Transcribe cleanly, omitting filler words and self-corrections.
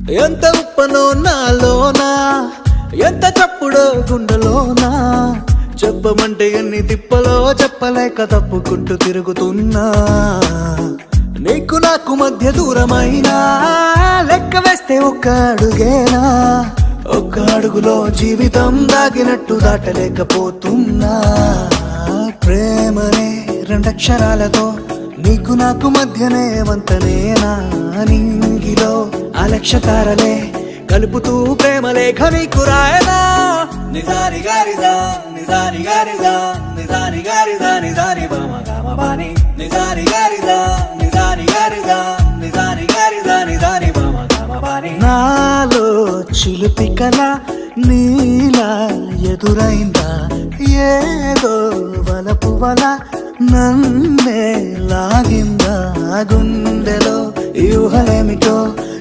ఎంత ఉప్పనో నాలోనా, ఎంత చప్పుడో గుండెలోనా, చెప్పమంటే ఎన్ని తిప్పలో చెప్పలేక తప్పుకుంటూ తిరుగుతున్నా. నీకు నాకు మధ్య దూరమైనా లెక్క వేస్తే ఒక్క అడుగేనా, ఒక్క అడుగులో జీవితం దాగినట్టు దాటలేకపోతున్నా. ప్రేమనే రెండక్షరాలతో నీకు నాకు మధ్యనే వంతనేనా, నింగిలో అలక్షతారలే కలుపుతూ ప్రేమ లేఖ నీకు రాయనా. నిజాని గారిదా నిజాని గారిదా నిజాని గారిదా నిజాని బామ గామ బాని, నిజాని గారిదా నిజాని గారిదా నిజాని గారిదా నిజాని బామ గామ బాని. నాలో చిలుపి కల నీలా ఎదురైందా, ఏదో వలపు వల నన్నే లాగిందా, గుండెలో యూహలేమిటో